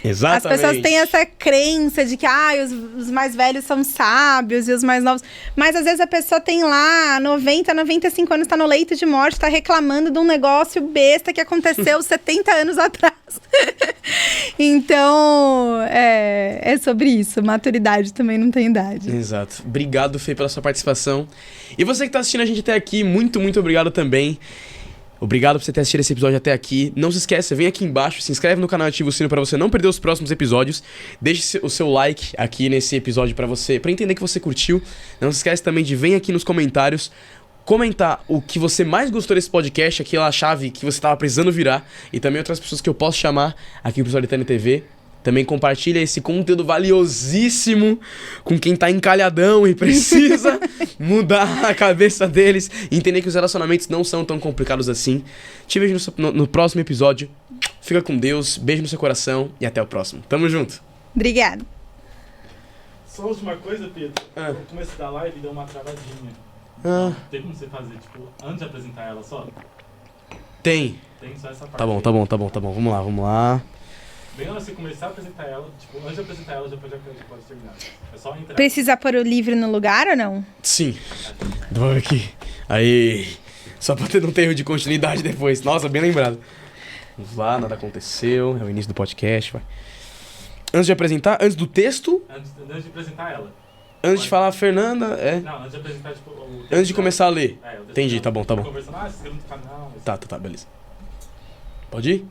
Exatamente. As pessoas têm essa crença de que os mais velhos são sábios e os mais novos. Mas às vezes a pessoa tem lá 90, 95 anos, tá no leito de morte, tá reclamando de um negócio besta que aconteceu 70 anos atrás. Então, é sobre isso. Maturidade também não tem idade. Exato. Obrigado, Fê, pela sua participação. E você que tá assistindo a gente até aqui, muito, muito obrigado também. Obrigado por você ter assistido esse episódio até aqui. Não se esqueça, vem aqui embaixo, se inscreve no canal e ativa o sino para você não perder os próximos episódios. Deixe o seu like aqui nesse episódio para entender que você curtiu. Não se esquece também de vir aqui nos comentários comentar o que você mais gostou desse podcast, aquela chave que você estava precisando virar, e também outras pessoas que eu posso chamar aqui no Storytelling TV. Também compartilha esse conteúdo valiosíssimo com quem tá encalhadão e precisa mudar a cabeça deles e entender que os relacionamentos não são tão complicados assim. Te vejo no próximo episódio. Fica com Deus, beijo no seu coração e até o próximo. Tamo junto. Obrigada. Só a última coisa, Pedro. No começo da live deu uma travadinha. Tem como você fazer, tipo, antes de apresentar ela só? Tem. Tem só essa parte. Tá bom. Vamos lá. Bem na hora que você começar a apresentar ela, tipo, antes de apresentar ela, já pode terminar. É só entrar. Precisa pôr o livro no lugar ou não? Sim. Vamos aqui. Aí. Só pra não ter erro de continuidade depois. Nossa, bem lembrado. Vamos lá, nada aconteceu. É o início do podcast, vai. Antes de apresentar, antes do texto. Antes de apresentar ela. Antes de falar a Fernanda, Não, antes de apresentar, tipo, o texto. Antes de começar a ler. O texto. Entendi, tá bom. Conversando, se inscreva no canal. Tá, beleza. Pode ir?